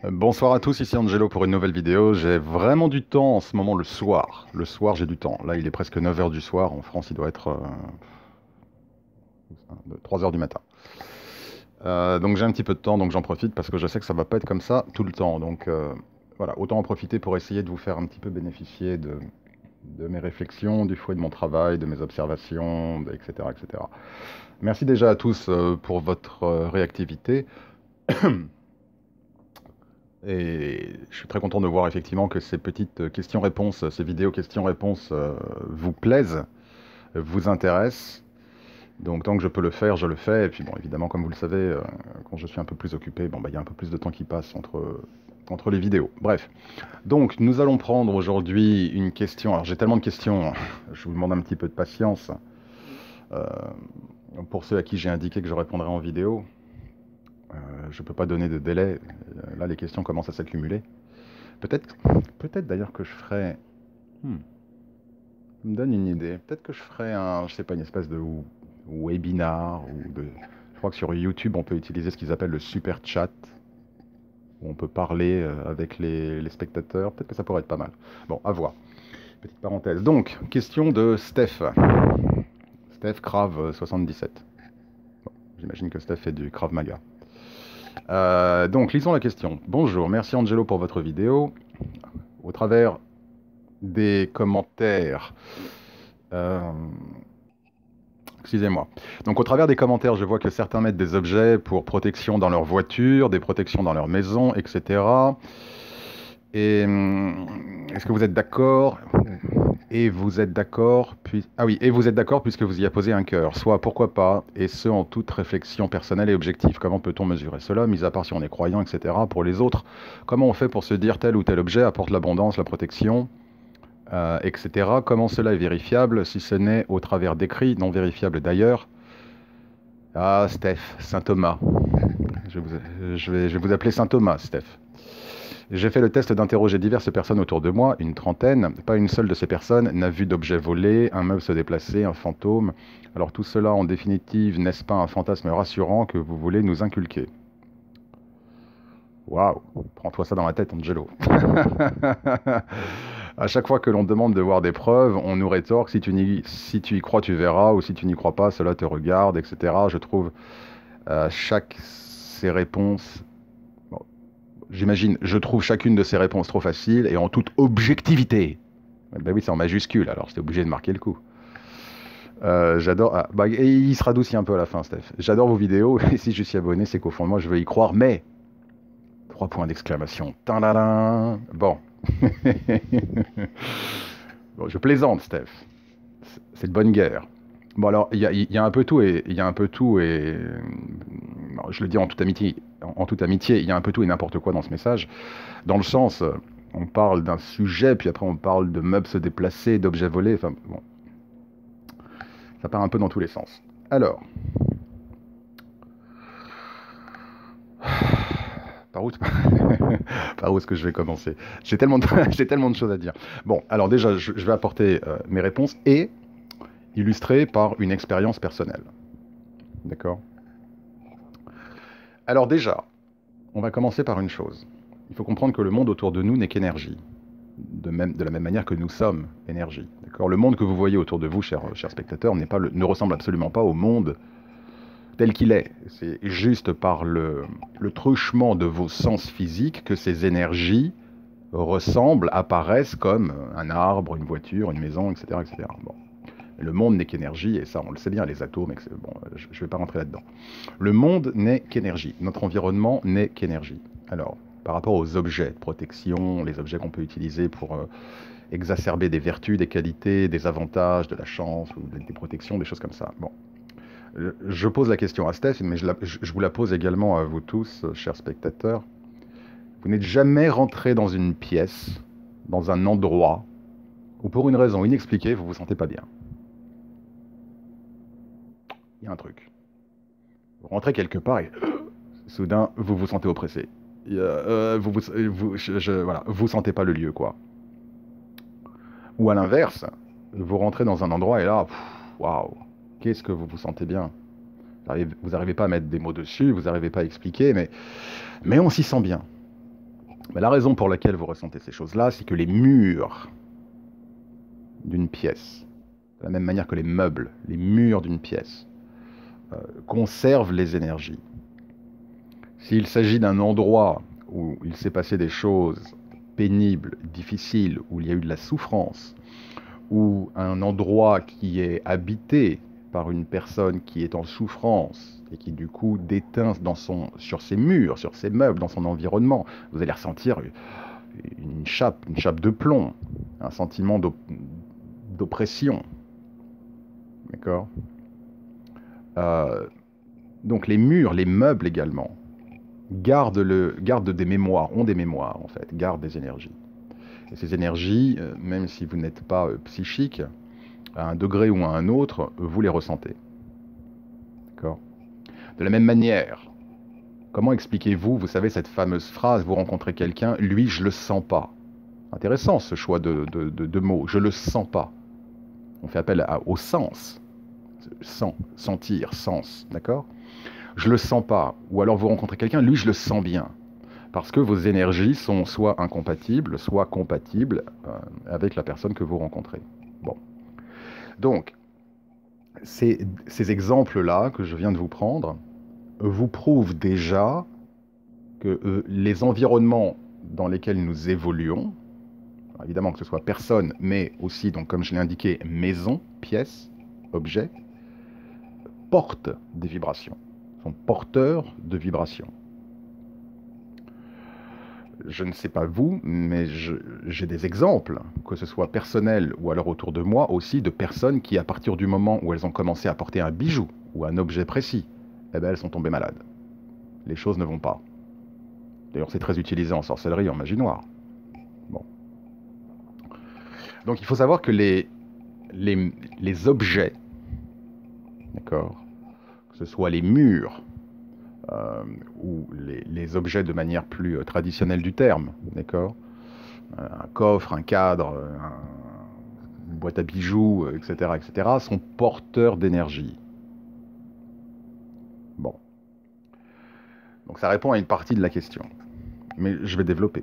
Bonsoir à tous, ici Angelo pour une nouvelle vidéo. J'ai vraiment du temps en ce moment le soir. Le soir, j'ai du temps. Là, il est presque 9 heures du soir. En France, il doit être 3 heures du matin. Donc j'ai un petit peu de temps, donc j'en profite parce que je sais que ça va pas être comme ça tout le temps. Donc voilà, autant en profiter pour essayer de vous faire un petit peu bénéficier de mes réflexions, du fruit de mon travail, de mes observations, etc., etc. Merci déjà à tous pour votre réactivité. Et je suis très content de voir effectivement que ces petites questions-réponses, ces vidéos questions-réponses vous plaisent, vous intéressent. Donc tant que je peux le faire, je le fais. Et puis bon, évidemment, comme vous le savez, quand je suis un peu plus occupé, bon, bah, il y a un peu plus de temps qui passe entre les vidéos. Bref. Donc nous allons prendre aujourd'hui une question. Alors j'ai tellement de questions, je vous demande un petit peu de patience. Euh, pour ceux à qui j'ai indiqué que je répondrai en vidéo, je ne peux pas donner de délai. Là, les questions commencent à s'accumuler. Peut-être, peut-être d'ailleurs que je ferai. Hmm, ça me donne une idée. Peut-être que je ferai un, je sais pas, une espèce de webinar ou de. Je crois que sur YouTube, on peut utiliser ce qu'ils appellent le super chat, où on peut parler avec les spectateurs. Peut-être que ça pourrait être pas mal. Bon, à voir. Petite parenthèse. Donc, question de Steph. Steph Krav 77. Bon, j'imagine que Steph fait du Krav Maga. Donc, lisons la question. Bonjour, merci Angelo pour votre vidéo. Au travers des commentaires. Euh, Excusez-moi. Donc au travers des commentaires, je vois que certains mettent des objets pour protection dans leur voiture, des protections dans leur maison, etc. Et est-ce que vous êtes d'accord? Et vous êtes d'accord Ah oui, et vous êtes d'accord puisque vous y avez posé un cœur. Soit pourquoi pas, et ce en toute réflexion personnelle et objective. Comment peut-on mesurer cela, mis à part si on est croyant, etc. Pour les autres, comment on fait pour se dire tel ou tel objet apporte l'abondance, la protection, etc. Comment cela est vérifiable, si ce n'est au travers d'écrits non vérifiables d'ailleurs? Ah, Steph, Saint Thomas. Je vais vous appeler Saint Thomas, Steph. J'ai fait le test d'interroger diverses personnes autour de moi, une trentaine. Pas une seule de ces personnes n'a vu d'objet volé, un meuble se déplacer, un fantôme. Alors tout cela, en définitive, n'est-ce pas un fantasme rassurant que vous voulez nous inculquer? Waouh, prends-toi ça dans la tête, Angelo. À chaque fois que l'on demande de voir des preuves, on nous rétorque si tu y crois, tu verras, ou si tu n'y crois pas, cela te regarde, etc. Je trouve chaque ces réponses, bon, j'imagine, je trouve chacune de ces réponses trop facile et en toute objectivité. Ben oui, c'est en majuscule, alors j'étais obligé de marquer le coup. J'adore. Ah, bah, et il se radoucit un peu à la fin, Steph. J'adore vos vidéos et si je suis abonné, c'est qu'au fond de moi, je veux y croire, mais. Trois points d'exclamation. Tadadam. Bon. Bon, je plaisante, Steph. C'est de bonne guerre. Bon alors, il y a un peu tout et il y a un peu tout et je le dis en toute amitié, il y a un peu tout et n'importe quoi dans ce message. Dans le sens, on parle d'un sujet, puis après on parle de meubles se déplacer, d'objets volés. Enfin bon, ça part un peu dans tous les sens. Alors, par où, par où est-ce que je vais commencer? J'ai tellement de, j'ai tellement de choses à dire. Bon, alors déjà, je vais apporter mes réponses et illustrer par une expérience personnelle. D'accord? Alors déjà, on va commencer par une chose. Il faut comprendre que le monde autour de nous n'est qu'énergie. De la même manière que nous sommes énergie. D'accord? Le monde que vous voyez autour de vous, chers spectateurs, ne ressemble absolument pas au monde tel qu'il est. C'est juste par le truchement de vos sens physiques que ces énergies ressemblent, apparaissent comme un arbre, une voiture, une maison, etc. etc. Bon. Le monde n'est qu'énergie, et ça on le sait bien, les atomes, etc. Bon, je ne vais pas rentrer là-dedans. Le monde n'est qu'énergie, notre environnement n'est qu'énergie. Alors, par rapport aux objets de protection, les objets qu'on peut utiliser pour exacerber des vertus, des qualités, des avantages, de la chance, ou des protections, des choses comme ça. Bon. Je pose la question à Steph, mais je vous la pose également à vous tous, chers spectateurs. Vous n'êtes jamais rentré dans une pièce, dans un endroit, où pour une raison inexpliquée, vous vous sentez pas bien. Il y a un truc. Vous rentrez quelque part et soudain, vous vous sentez oppressé. Voilà, vous sentez pas le lieu, quoi. Ou à l'inverse, vous rentrez dans un endroit et là, waouh, qu'est-ce que vous vous sentez bien. Vous n'arrivez pas à mettre des mots dessus, vous n'arrivez pas à expliquer, mais on s'y sent bien. Mais la raison pour laquelle vous ressentez ces choses-là, c'est que les murs d'une pièce, de la même manière que les meubles, les murs d'une pièce, conservent les énergies. S'il s'agit d'un endroit où il s'est passé des choses pénibles, difficiles, où il y a eu de la souffrance, ou un endroit qui est habité par une personne qui est en souffrance et qui du coup déteint sur ses murs, sur ses meubles, dans son environnement, vous allez ressentir une chape de plomb, un sentiment d'oppression. D'accord. Donc les murs, les meubles également, gardent des mémoires, ont des mémoires en fait, gardent des énergies. Et ces énergies, même si vous n'êtes pas psychique, à un degré ou à un autre, vous les ressentez. D'accord. De la même manière, comment expliquez-vous, vous savez, cette fameuse phrase, vous rencontrez quelqu'un, lui, je le sens pas. Intéressant ce choix de mots, je le sens pas. On fait appel au sens. Sentir, sens, d'accord. Je le sens pas. Ou alors vous rencontrez quelqu'un, lui, je le sens bien. Parce que vos énergies sont soit incompatibles, soit compatibles avec la personne que vous rencontrez. Bon. Donc, ces exemples-là que je viens de vous prendre vous prouvent déjà que les environnements dans lesquels nous évoluons, évidemment que ce soit personne, mais aussi, donc, comme je l'ai indiqué, maison, pièce, objet, portent des vibrations, sont porteurs de vibrations. Je ne sais pas vous, mais j'ai des exemples, que ce soit personnel ou alors autour de moi aussi, de personnes qui, à partir du moment où elles ont commencé à porter un bijou ou un objet précis, eh ben, elles sont tombées malades. Les choses ne vont pas. D'ailleurs, c'est très utilisé en sorcellerie, en magie noire. Bon. Donc il faut savoir que les objets, d'accord, que ce soit les murs, ou les objets de manière plus traditionnelle du terme, d'accord, un coffre, un cadre, une boîte à bijoux, etc., etc., sont porteurs d'énergie. Bon. Donc ça répond à une partie de la question. Mais je vais développer.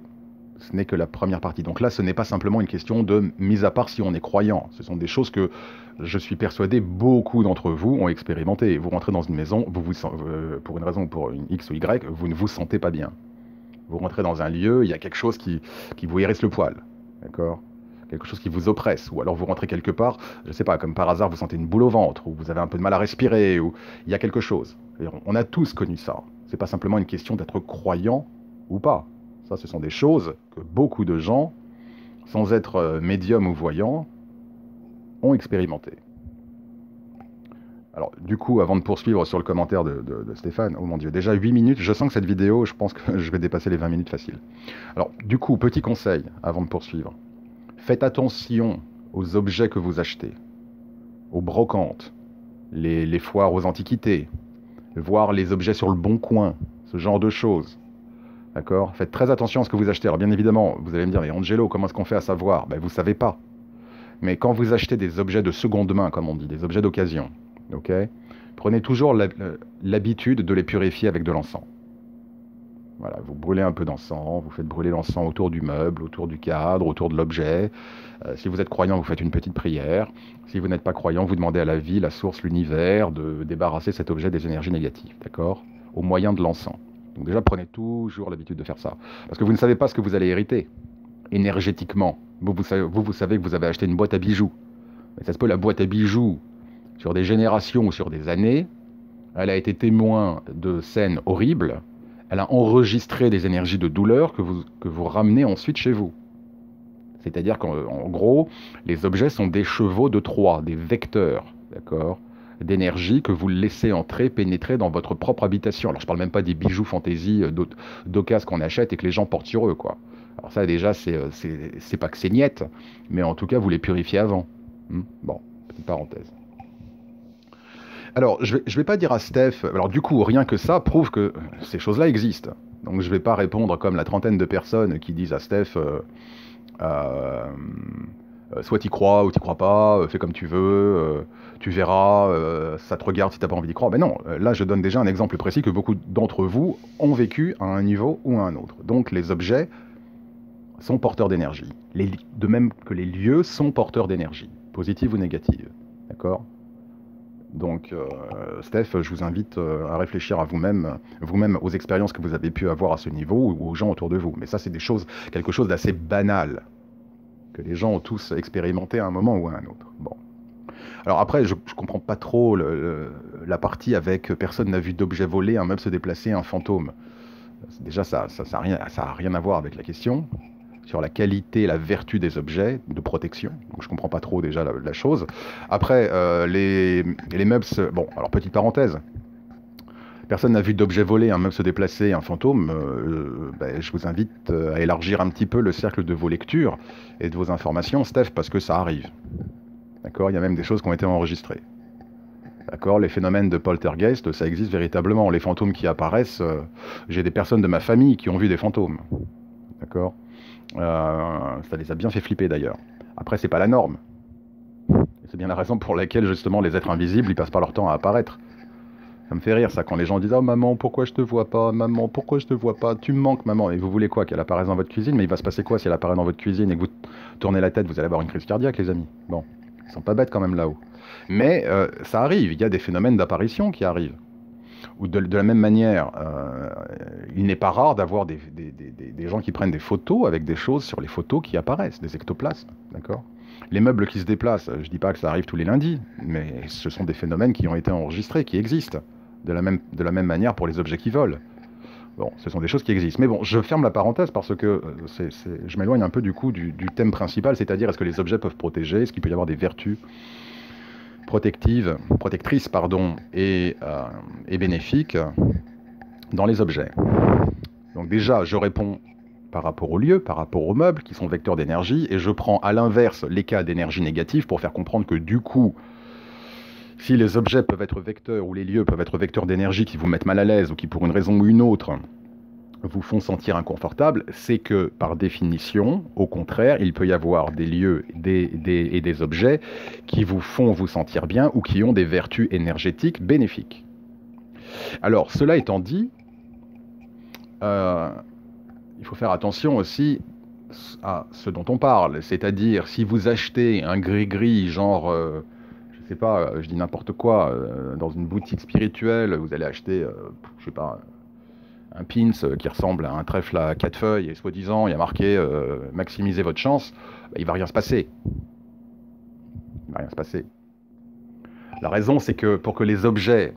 Ce n'est que la première partie. Donc là, ce n'est pas simplement une question de mise à part si on est croyant. Ce sont des choses que je suis persuadé beaucoup d'entre vous ont expérimenté. Vous rentrez dans une maison, pour une raison ou pour une X ou Y, vous ne vous sentez pas bien. Vous rentrez dans un lieu, il y a quelque chose qui vous hérisse le poil. D'accord ? Quelque chose qui vous oppresse. Ou alors vous rentrez quelque part, je ne sais pas, comme par hasard, vous sentez une boule au ventre, ou vous avez un peu de mal à respirer, ou il y a quelque chose. On a tous connu ça. Ce n'est pas simplement une question d'être croyant ou pas. Ça, ce sont des choses que beaucoup de gens, sans être médiums ou voyants, ont expérimenté. Alors, du coup, avant de poursuivre sur le commentaire de Stéphane, oh mon Dieu, déjà 8 minutes, je sens que cette vidéo, je pense que je vais dépasser les 20 minutes faciles. Alors, du coup, petit conseil, avant de poursuivre. Faites attention aux objets que vous achetez, aux brocantes, les foires aux antiquités, voir les objets sur le bon coin, ce genre de choses. D'accord ? Faites très attention à ce que vous achetez. Alors bien évidemment, vous allez me dire, mais Angelo, comment est-ce qu'on fait à savoir ? Ben, vous ne savez pas. Mais quand vous achetez des objets de seconde main, comme on dit, des objets d'occasion, ok ? Prenez toujours l'habitude de les purifier avec de l'encens. Voilà, vous brûlez un peu d'encens, vous faites brûler l'encens autour du meuble, autour du cadre, autour de l'objet. Si vous êtes croyant, vous faites une petite prière. Si vous n'êtes pas croyant, vous demandez à la vie, la source, l'univers, de débarrasser cet objet des énergies négatives, d'accord ? Au moyen de l'encens. Donc déjà, prenez toujours l'habitude de faire ça. Parce que vous ne savez pas ce que vous allez hériter, énergétiquement. Vous savez que vous avez acheté une boîte à bijoux. Mais ça se peut, la boîte à bijoux, sur des générations ou sur des années, elle a été témoin de scènes horribles. Elle a enregistré des énergies de douleur que vous ramenez ensuite chez vous. C'est-à-dire qu'en gros, les objets sont des chevaux de Troie, des vecteurs, d'accord ? D'énergie que vous laissez entrer, pénétrer dans votre propre habitation. Alors je parle même pas des bijoux fantaisie d'occasion qu'on achète et que les gens portent sur eux, quoi. Alors ça déjà, c'est pas que c'est niette, mais en tout cas, vous les purifiez avant. Bon, petite parenthèse. Alors, je vais pas dire à Steph... Alors du coup, rien que ça prouve que ces choses-là existent. Donc je vais pas répondre comme la trentaine de personnes qui disent à Steph... soit t'y crois ou t'y crois pas, fais comme tu veux, tu verras, ça te regarde si t'as pas envie d'y croire. Mais non, là je donne déjà un exemple précis que beaucoup d'entre vous ont vécu à un niveau ou à un autre. Donc les objets sont porteurs d'énergie. De même que les lieux sont porteurs d'énergie, positive ou négative. D'accord? Donc, Steph, je vous invite à réfléchir à vous-même, aux expériences que vous avez pu avoir à ce niveau ou aux gens autour de vous. Mais ça, c'est quelque chose d'assez banal, que les gens ont tous expérimenté à un moment ou à un autre. Bon. Alors après, je comprends pas trop la partie avec personne n'a vu d'objet volé, un meuble se déplacer, un fantôme. Déjà, ça a rien à voir avec la question sur la qualité, la vertu des objets de protection. Donc je comprends pas trop déjà la chose. Après, les meubles... Bon, alors petite parenthèse. Personne n'a vu d'objet volé, un meuble se déplacer, un fantôme. Ben, je vous invite à élargir un petit peu le cercle de vos lectures et de vos informations, Steph, parce que ça arrive. D'accord? Il y a même des choses qui ont été enregistrées. D'accord? Les phénomènes de poltergeist, ça existe véritablement. Les fantômes qui apparaissent, j'ai des personnes de ma famille qui ont vu des fantômes. D'accord? Ça les a bien fait flipper d'ailleurs. Après, c'est pas la norme. C'est bien la raison pour laquelle justement les êtres invisibles, ils passent pas leur temps à apparaître. Ça me fait rire ça quand les gens disent « Oh maman, pourquoi je te vois pas? Maman, pourquoi je te vois pas? Tu me manques maman. » Et vous voulez quoi? Qu'elle apparaisse dans votre cuisine? Mais il va se passer quoi si elle apparaît dans votre cuisine et que vous tournez la tête? Vous allez avoir une crise cardiaque, les amis. Bon, ils sont pas bêtes quand même là-haut. Mais ça arrive, il y a des phénomènes d'apparition qui arrivent. Ou de la même manière, il n'est pas rare d'avoir des gens qui prennent des photos avec des choses sur les photos qui apparaissent, des ectoplasmes, d'accord? Les meubles qui se déplacent, je ne dis pas que ça arrive tous les lundis, mais ce sont des phénomènes qui ont été enregistrés, qui existent, de la même manière pour les objets qui volent. Bon, ce sont des choses qui existent. Mais bon, je ferme la parenthèse parce que je m'éloigne un peu du coup du thème principal, c'est-à-dire est-ce que les objets peuvent protéger, est-ce qu'il peut y avoir des vertus protectrices et bénéfiques dans les objets. Donc déjà, je réponds par rapport aux lieux, par rapport aux meubles qui sont vecteurs d'énergie, et je prends à l'inverse les cas d'énergie négative pour faire comprendre que du coup, si les objets peuvent être vecteurs ou les lieux peuvent être vecteurs d'énergie qui vous mettent mal à l'aise ou qui pour une raison ou une autre vous font sentir inconfortable, c'est que par définition, au contraire, il peut y avoir des lieux et des objets qui vous font vous sentir bien ou qui ont des vertus énergétiques bénéfiques. Alors, cela étant dit, il faut faire attention aussi à ce dont on parle, c'est-à-dire si vous achetez un gris-gris genre, je sais pas, je dis n'importe quoi, dans une boutique spirituelle, vous allez acheter, je sais pas, un pins qui ressemble à un trèfle à 4 feuilles et soi-disant il y a marqué maximisez votre chance, bah, il va rien se passer. Il va rien se passer. La raison c'est que pour que les objets,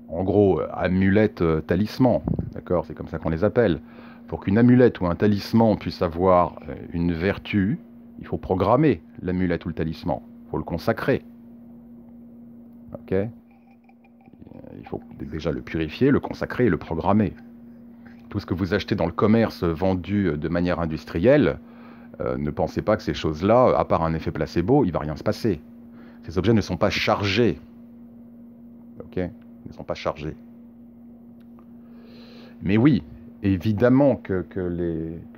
en gros amulettes, talismans, d'accord, c'est comme ça qu'on les appelle, pour qu'une amulette ou un talisman puisse avoir une vertu, il faut programmer l'amulette ou le talisman, il faut le consacrer. Ok? Il faut déjà le purifier, le consacrer et le programmer. Tout ce que vous achetez dans le commerce vendu de manière industrielle, ne pensez pas que ces choses-là, à part un effet placebo, il ne va rien se passer. Ces objets ne sont pas chargés. Ok? Ils ne sont pas chargés. Mais oui, évidemment que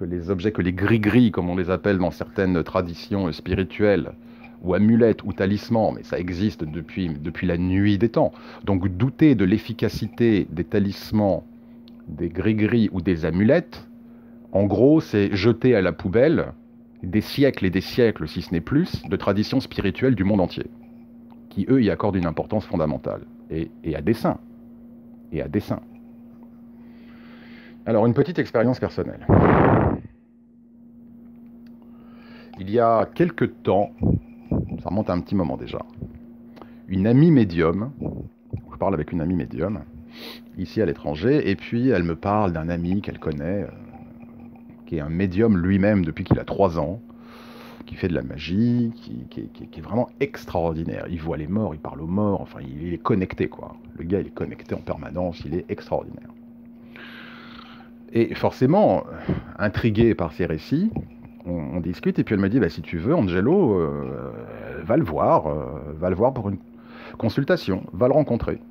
les objets, que les gris-gris, comme on les appelle dans certaines traditions spirituelles, ou amulettes, ou talismans, mais ça existe depuis la nuit des temps. Donc douter de l'efficacité des talismans, des gris-gris ou des amulettes, en gros, c'est jeter à la poubelle des siècles et des siècles, si ce n'est plus, de traditions spirituelles du monde entier, qui, eux, y accordent une importance fondamentale, et à dessein. Et à dessein. Alors, une petite expérience personnelle. Il y a quelque temps, ça remonte à un petit moment déjà, une amie médium, je parle avec une amie médium, ici à l'étranger, et puis elle me parle d'un ami qu'elle connaît, qui est un médium lui-même depuis qu'il a 3 ans, qui fait de la magie, qui est vraiment extraordinaire. Il voit les morts, il parle aux morts, enfin il est connecté quoi. Le gars il est connecté en permanence, il est extraordinaire. Et forcément, intrigué par ces récits, on discute et puis elle me dit bah, si tu veux Angelo, va le voir pour une consultation, va le rencontrer.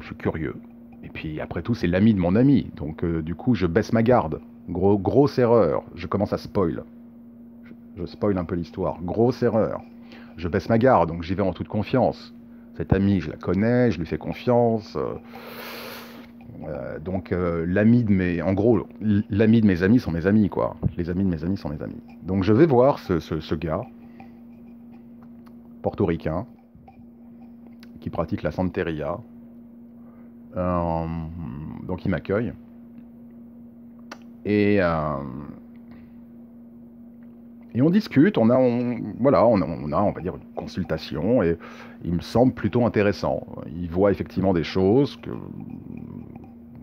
Je suis curieux. Et puis après tout c'est l'ami de mon ami, donc du coup je baisse ma garde. Grosse erreur, je commence à spoil. Je spoil un peu l'histoire. Grosse erreur. Je baisse ma garde, donc j'y vais en toute confiance. Cette amie, je la connais, je lui fais confiance. L'ami de mes... En gros, l'ami de mes amis sont mes amis, quoi. Les amis de mes amis sont mes amis. Donc je vais voir ce gars, portoricain, qui pratique la santeria. Donc il m'accueille. Et on discute, voilà, on va dire, une consultation, et il me semble plutôt intéressant. Il voit effectivement des choses que,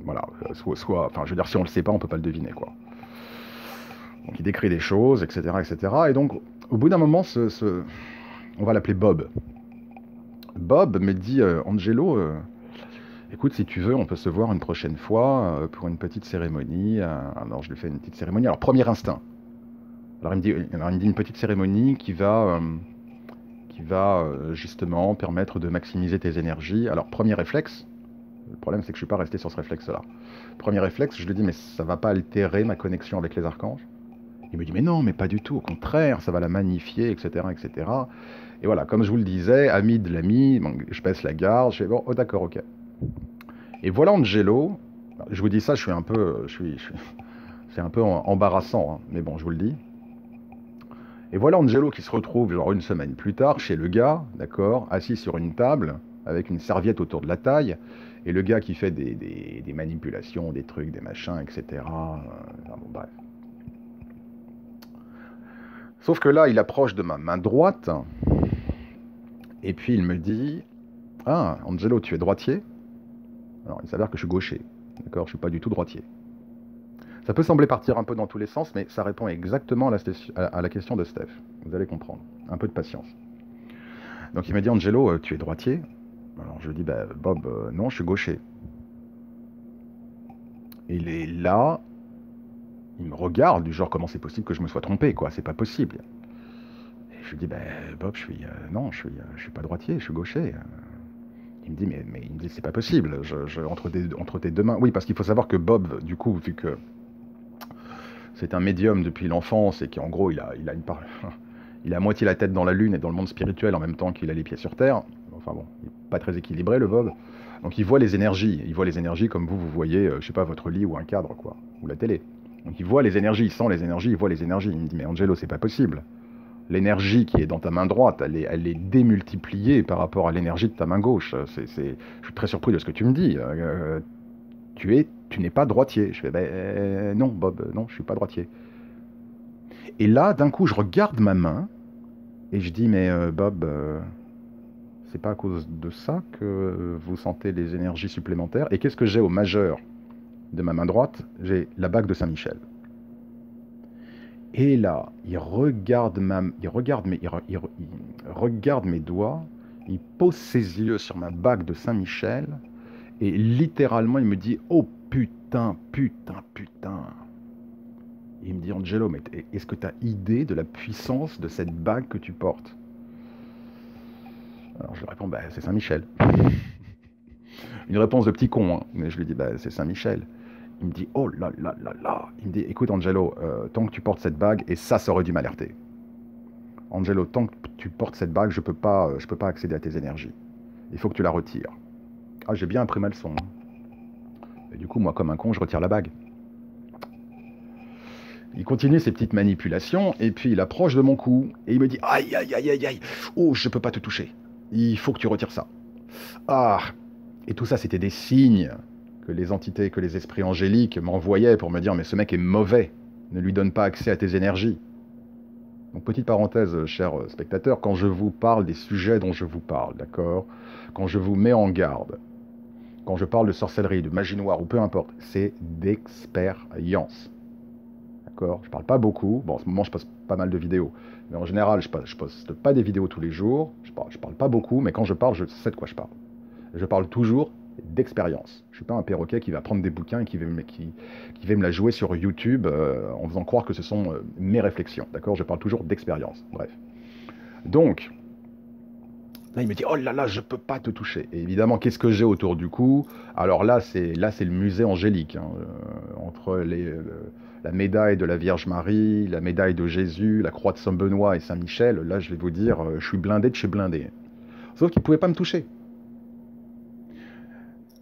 voilà, enfin, je veux dire, si on le sait pas, on peut pas le deviner, quoi. Donc il décrit des choses, etc., etc. Et donc, au bout d'un moment, on va l'appeler Bob. Bob me dit, Angelo, écoute, si tu veux, on peut se voir une prochaine fois pour une petite cérémonie. Alors je lui fais une petite cérémonie. Alors, premier instinct. Alors il me dit une petite cérémonie qui va justement permettre de maximiser tes énergies. Alors premier réflexe, le problème c'est que je suis pas resté sur ce réflexe-là. Premier réflexe, je lui dis mais ça va pas altérer ma connexion avec les archanges? Il me dit mais non, mais pas du tout, au contraire, ça va la magnifier, etc., etc. Et voilà, comme je vous le disais, ami de l'ami, bon, je baisse la garde, je fais bon, oh d'accord, ok. Et voilà Angelo, je vous dis ça, c'est un peu embarrassant, hein, mais bon, je vous le dis. Et voilà Angelo qui se retrouve genre une semaine plus tard chez le gars, d'accord, assis sur une table, avec une serviette autour de la taille, et le gars qui fait des manipulations, des trucs, des machins, etc. Enfin, bon, bref. Sauf que là, il approche de ma main droite, et puis il me dit « Ah, Angelo, tu es droitier ?» Alors, il s'avère que je suis gaucher, d'accord, je suis pas du tout droitier. Ça peut sembler partir un peu dans tous les sens, mais ça répond exactement à la question de Steph. Vous allez comprendre. Un peu de patience. Donc il m'a dit, Angelo, tu es droitier? Alors je lui dis, bah, Bob, non, je suis gaucher. Et il est là, il me regarde, du genre, comment c'est possible que je me sois trompé, quoi, c'est pas possible. Et je lui dis, bah, Bob, non, je suis pas droitier, je suis gaucher. Il me dit, mais il me dit, c'est pas possible, entre tes deux mains. Oui, parce qu'il faut savoir que Bob, du coup, vu que c'est un médium depuis l'enfance et qu'en gros, il a à moitié la tête dans la lune et dans le monde spirituel en même temps qu'il a les pieds sur terre. Enfin bon, il n'est pas très équilibré, le Bob. Donc il voit les énergies. Il voit les énergies comme vous voyez, je sais pas, votre lit ou un cadre, quoi, ou la télé. Donc il voit les énergies, il sent les énergies, il voit les énergies. Il me dit, mais Angelo, c'est pas possible. L'énergie qui est dans ta main droite, elle est démultipliée par rapport à l'énergie de ta main gauche. Je suis très surpris de ce que tu me dis. Tu n'es pas droitier. Je fais, ben non, Bob, non, je suis pas droitier. Et là, d'un coup, je regarde ma main et je dis, mais Bob, c'est pas à cause de ça que vous sentez les énergies supplémentaires? Et qu'est-ce que j'ai au majeur de ma main droite? J'ai la bague de Saint-Michel. Et là, il regarde mes doigts, il pose ses yeux sur ma bague de Saint-Michel, et littéralement, il me dit, oh putain, putain, putain. Il me dit, Angelo, mais est-ce que tu as idée de la puissance de cette bague que tu portes? Alors je lui réponds, bah, c'est Saint-Michel. Une réponse de petit con, hein, mais je lui dis, bah, c'est Saint-Michel. Il me dit, oh là là là là. Il me dit, écoute Angelo, tant que tu portes cette bague, et ça aurait dû m'alerter. Angelo, tant que tu portes cette bague, je peux pas accéder à tes énergies. Il faut que tu la retires. Ah, j'ai bien appris ma leçon. Et du coup, moi, comme un con, je retire la bague. Il continue ses petites manipulations, et puis il approche de mon cou, et il me dit, aïe, aïe, aïe, aïe, aïe, oh, je peux pas te toucher. Il faut que tu retires ça. Ah, et tout ça, c'était des signes que les entités, que les esprits angéliques m'envoyaient pour me dire, mais ce mec est mauvais, ne lui donne pas accès à tes énergies. Donc, petite parenthèse, chers spectateurs, quand je vous parle des sujets dont je vous parle, d'accord, quand je vous mets en garde, quand je parle de sorcellerie, de magie noire, ou peu importe, c'est d'expérience. D'accord, je parle pas beaucoup. Bon, en ce moment, je poste pas mal de vidéos. Mais en général, je poste pas des vidéos tous les jours. Je parle pas beaucoup, mais quand je parle, je sais de quoi je parle. Je parle toujours d'expérience. Je suis pas un perroquet qui va prendre des bouquins et qui va me la jouer sur YouTube en faisant croire que ce sont mes réflexions. D'accord, je parle toujours d'expérience. Bref. Donc, là, il me dit, oh là là, je peux pas te toucher. Et évidemment, qu'est-ce que j'ai autour du cou? Alors là, c'est le musée angélique. Hein, entre la médaille de la Vierge Marie, la médaille de Jésus, la croix de Saint-Benoît et Saint-Michel, là, je vais vous dire, je suis blindé de chez blindé. Sauf qu'il ne pouvait pas me toucher.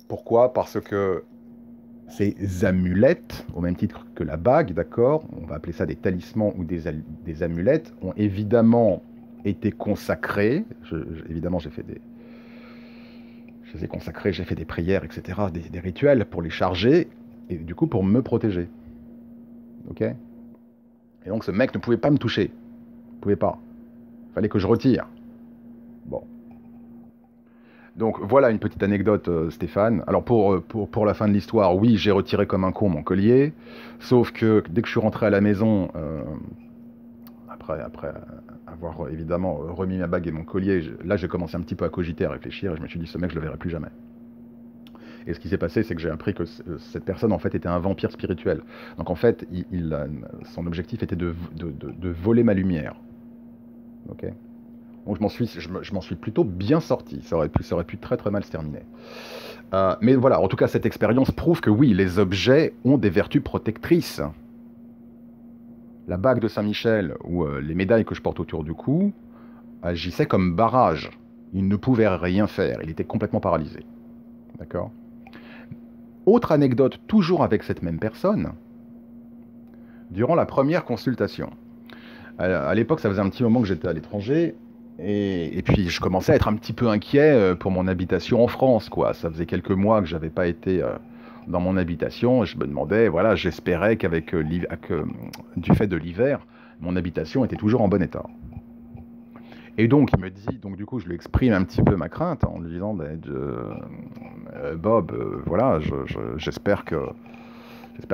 Pourquoi? Parce que Ces amulettes, au même titre que la bague, d'accord, on va appeler ça des talismans ou des amulettes, ont évidemment été consacrés. Évidemment, je les ai consacrés, j'ai fait des prières, etc., des rituels pour les charger, et du coup pour me protéger. Ok. Et donc ce mec ne pouvait pas me toucher. Il ne pouvait pas. Il fallait que je retire. Bon. Donc voilà une petite anecdote, Stéphane. Alors pour la fin de l'histoire, oui, j'ai retiré comme un con mon collier, sauf que dès que je suis rentré à la maison, après avoir évidemment remis ma bague et mon collier, là j'ai commencé un petit peu à cogiter, à réfléchir, et je me suis dit, ce mec, je le verrai plus jamais. Et ce qui s'est passé, c'est que j'ai appris que cette personne, en fait, était un vampire spirituel. Donc en fait, son objectif était de voler ma lumière. Ok. Donc je m'en suis plutôt bien sorti. Ça aurait pu très très mal se terminer. Mais voilà, en tout cas, cette expérience prouve que oui, les objets ont des vertus protectrices. La bague de Saint-Michel ou les médailles que je porte autour du cou agissaient comme barrage. Il ne pouvait rien faire. Il était complètement paralysé. D'accord. Autre anecdote, toujours avec cette même personne, durant la première consultation. À l'époque, ça faisait un petit moment que j'étais à l'étranger, et puis je commençais à être un petit peu inquiet pour mon habitation en France, quoi. Ça faisait quelques mois que j'avais pas été dans mon habitation, et je me demandais, voilà, j'espérais qu'avec du fait de l'hiver, mon habitation était toujours en bon état. Et donc, il me dit, donc du coup, je lui exprime un petit peu ma crainte en lui disant, ben, Bob, voilà, j'espère que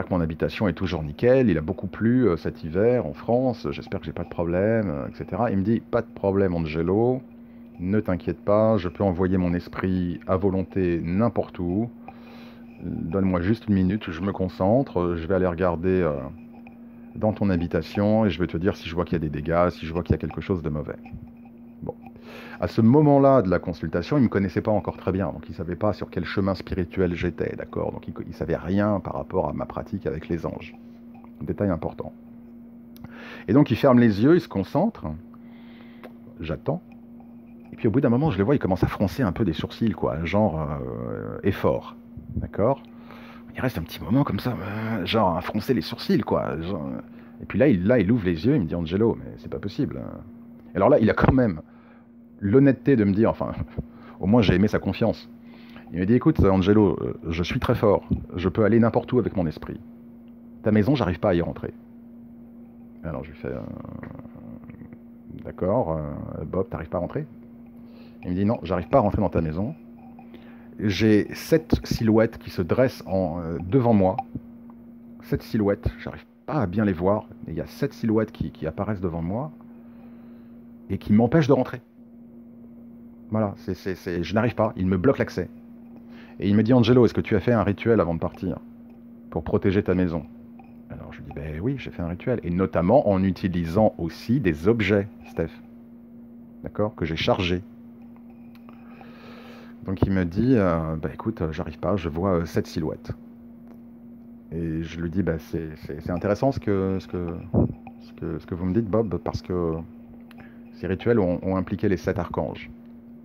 mon habitation est toujours nickel. Il a beaucoup plu cet hiver en France. J'espère que j'ai pas de problème, etc. Il me dit, pas de problème, Angelo. Ne t'inquiète pas, je peux envoyer mon esprit à volonté n'importe où. Donne-moi juste une minute, je me concentre. Je vais aller regarder dans ton habitation et je vais te dire si je vois qu'il y a des dégâts, si je vois qu'il y a quelque chose de mauvais. Bon. À ce moment-là de la consultation, il ne me connaissait pas encore très bien, donc il ne savait pas sur quel chemin spirituel j'étais, d'accord. Donc il ne savait rien par rapport à ma pratique avec les anges. Détail important. Et donc il ferme les yeux, il se concentre, j'attends, et puis au bout d'un moment, je le vois, il commence à froncer un peu des sourcils, quoi, genre effort, d'accord. Il reste un petit moment comme ça, genre à froncer les sourcils, quoi. Genre, et puis là, il ouvre les yeux, il me dit, Angelo, mais c'est pas possible. Et alors là, il a quand même l'honnêteté de me dire, enfin, au moins j'ai aimé sa confiance. Il me dit, écoute, Angelo, je suis très fort, je peux aller n'importe où avec mon esprit. Ta maison, j'arrive pas à y rentrer. Alors je lui fais, d'accord, Bob, t'arrives pas à rentrer? Il me dit, non, j'arrive pas à rentrer dans ta maison. J'ai 7 silhouettes qui se dressent devant moi. 7 silhouettes, j'arrive pas à bien les voir, mais il y a 7 silhouettes qui apparaissent devant moi et qui m'empêchent de rentrer. Voilà, je n'arrive pas, il me bloque l'accès. Et il me dit, Angelo, est-ce que tu as fait un rituel avant de partir pour protéger ta maison? Alors je lui dis, ben oui, j'ai fait un rituel. Et notamment en utilisant aussi des objets, Steph. D'accord? Que j'ai chargés. Donc il me dit, bah écoute, j'arrive pas, je vois 7 silhouettes. Et je lui dis, bah c'est intéressant ce que vous me dites, Bob, parce que ces rituels ont impliqué les 7 archanges.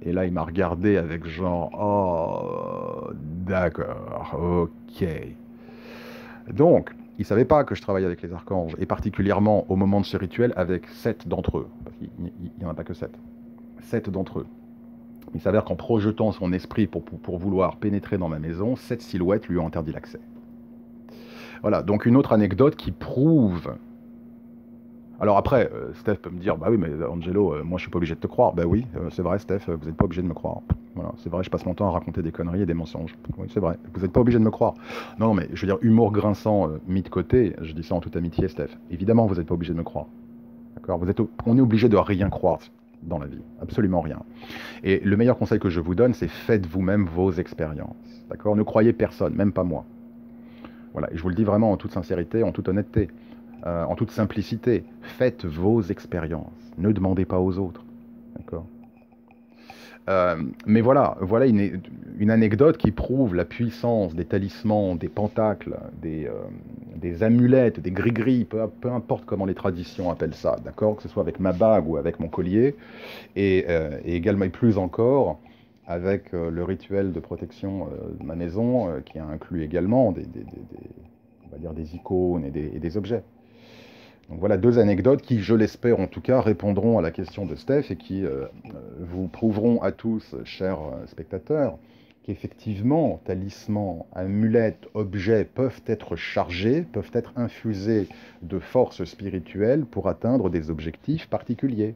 Et là, il m'a regardé avec genre, oh, d'accord, ok. Donc, il savait pas que je travaillais avec les archanges, et particulièrement au moment de ce rituel avec 7 d'entre eux, parce qu'il n'y en a pas que 7. 7 d'entre eux. Il s'avère qu'en projetant son esprit pour vouloir pénétrer dans ma maison, 7 silhouettes lui ont interdit l'accès. Voilà, donc une autre anecdote qui prouve... Alors après, Steph peut me dire, bah oui, mais Angelo, moi je suis pas obligé de te croire. Bah oui, c'est vrai, Steph, vous n'êtes pas obligé de me croire. Voilà, c'est vrai, je passe mon temps à raconter des conneries et des mensonges. Oui, c'est vrai, vous n'êtes pas obligé de me croire. Non, mais je veux dire, humour grinçant mis de côté, je dis ça en toute amitié, Steph. Évidemment, vous n'êtes pas obligé de me croire. D'accord. On est obligé de rien croire dans la vie, absolument rien. Et le meilleur conseil que je vous donne, c'est faites vous-même vos expériences. D'accord. Ne croyez personne, même pas moi. Voilà, et je vous le dis vraiment en toute sincérité, en toute honnêteté. En toute simplicité, faites vos expériences. Ne demandez pas aux autres. D'accord. Mais voilà une anecdote qui prouve la puissance des talismans, des pentacles, des amulettes, des gris-gris, peu importe comment les traditions appellent ça, d'accord, que ce soit avec ma bague ou avec mon collier, et également et plus encore, avec le rituel de protection de ma maison, qui inclut également on va dire des icônes et des objets. Donc voilà deux anecdotes qui, je l'espère en tout cas, répondront à la question de Steph et qui vous prouveront à tous, chers spectateurs, qu'effectivement, talismans, amulettes, objets peuvent être chargés, peuvent être infusés de forces spirituelles pour atteindre des objectifs particuliers.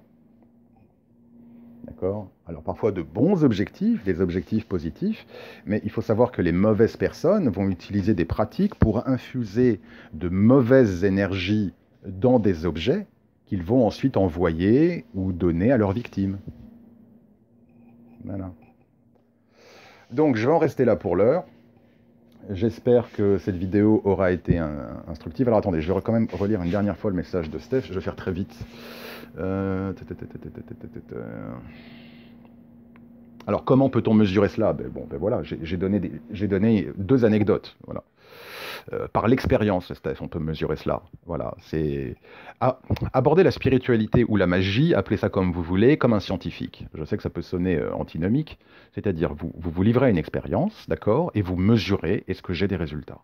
D'accord? Alors parfois de bons objectifs, des objectifs positifs, mais il faut savoir que les mauvaises personnes vont utiliser des pratiques pour infuser de mauvaises énergies dans des objets qu'ils vont ensuite envoyer ou donner à leurs victimes. Voilà. Donc je vais en rester là pour l'heure. J'espère que cette vidéo aura été instructive. Alors attendez, je vais quand même relire une dernière fois le message de Steph. Je vais faire très vite. Alors comment peut-on mesurer cela? Ben voilà, j'ai donné deux anecdotes. Voilà. Par l'expérience, Steph, on peut mesurer cela. Voilà, c'est aborder la spiritualité ou la magie, appelez ça comme vous voulez, comme un scientifique. Je sais que ça peut sonner antinomique, c'est-à-dire vous livrez à une expérience, d'accord, et vous mesurez, est-ce que j'ai des résultats?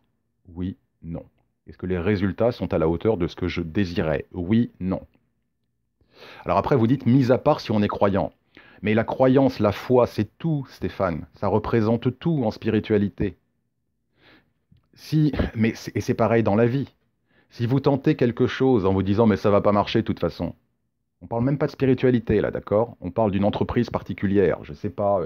Oui, non. Est-ce que les résultats sont à la hauteur de ce que je désirais? Oui, non. Alors après, vous dites, mis à part si on est croyant. Mais la croyance, la foi, c'est tout, Stéphane. Ça représente tout en spiritualité. Et c'est pareil dans la vie. Si vous tentez quelque chose en vous disant mais ça va pas marcher de toute façon, on parle même pas de spiritualité là, d'accord? On parle d'une entreprise particulière, je sais pas,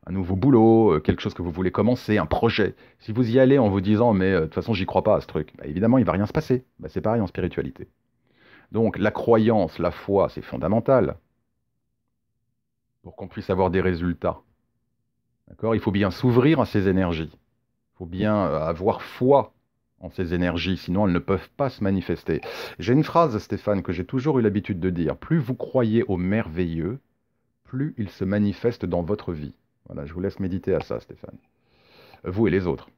un nouveau boulot, quelque chose que vous voulez commencer, un projet. Si vous y allez en vous disant mais de toute façon j'y crois pas à ce truc, bah, évidemment il va rien se passer. Bah, c'est pareil en spiritualité. Donc la croyance, la foi, c'est fondamental pour qu'on puisse avoir des résultats. D'accord? Il faut bien s'ouvrir à ces énergies. Il faut bien avoir foi en ces énergies, sinon elles ne peuvent pas se manifester. J'ai une phrase, Stéphane, que j'ai toujours eu l'habitude de dire. Plus vous croyez au merveilleux, plus il se manifeste dans votre vie. Voilà, je vous laisse méditer à ça, Stéphane. Vous et les autres.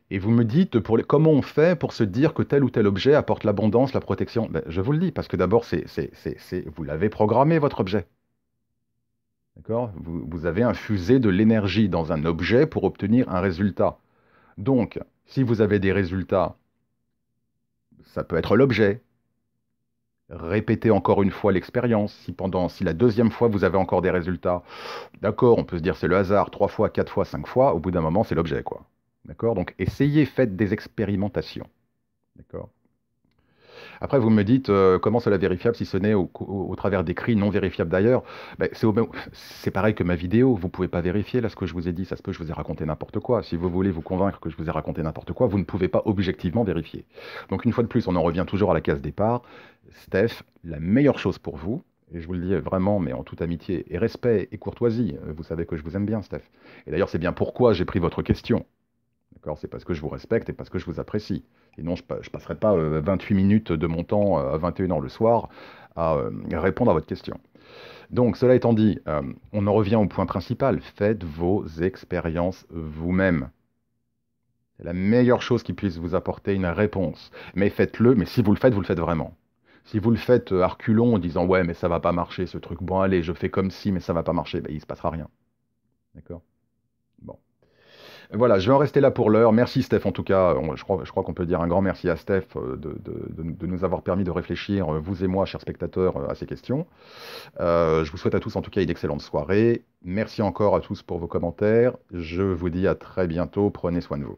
Et vous me dites comment on fait pour se dire que tel ou tel objet apporte l'abondance, la protection. Ben, je vous le dis, parce que d'abord, vous l'avez programmé, votre objet. D'accord? Vous avez infusé de l'énergie dans un objet pour obtenir un résultat. Donc, si vous avez des résultats, ça peut être l'objet. Répétez encore une fois l'expérience. Si la deuxième fois vous avez encore des résultats, d'accord, on peut se dire c'est le hasard, 3 fois, 4 fois, 5 fois, au bout d'un moment c'est l'objet, quoi. D'accord? Donc essayez, faites des expérimentations. D'accord? Après, vous me dites comment cela vérifiable si ce n'est au travers d'écrits non vérifiables d'ailleurs. Ben, c'est pareil que ma vidéo. Vous ne pouvez pas vérifier là ce que je vous ai dit. Ça se peut, je vous ai raconté n'importe quoi. Si vous voulez vous convaincre que je vous ai raconté n'importe quoi, vous ne pouvez pas objectivement vérifier. Donc une fois de plus, on en revient toujours à la case départ. Steph, la meilleure chose pour vous, et je vous le dis vraiment, mais en toute amitié et respect et courtoisie, vous savez que je vous aime bien, Steph. Et d'ailleurs, c'est bien pourquoi j'ai pris votre question. D'accord? C'est parce que je vous respecte et parce que je vous apprécie. Sinon, je ne passerai pas 28 minutes de mon temps à 21 h le soir à répondre à votre question. Donc, cela étant dit, on en revient au point principal. Faites vos expériences vous-même. C'est la meilleure chose qui puisse vous apporter une réponse. Mais faites-le, mais si vous le faites vraiment. Si vous le faites à reculons en disant ouais, mais ça va pas marcher ce truc, bon allez, je fais comme si, mais ça va pas marcher, ben, il se passera rien. D'accord? Bon. Voilà, je vais en rester là pour l'heure. Merci Steph en tout cas. Je crois qu'on peut dire un grand merci à Steph de nous avoir permis de réfléchir, vous et moi, chers spectateurs, à ces questions. Je vous souhaite à tous en tout cas une excellente soirée. Merci encore à tous pour vos commentaires. Je vous dis à très bientôt. Prenez soin de vous.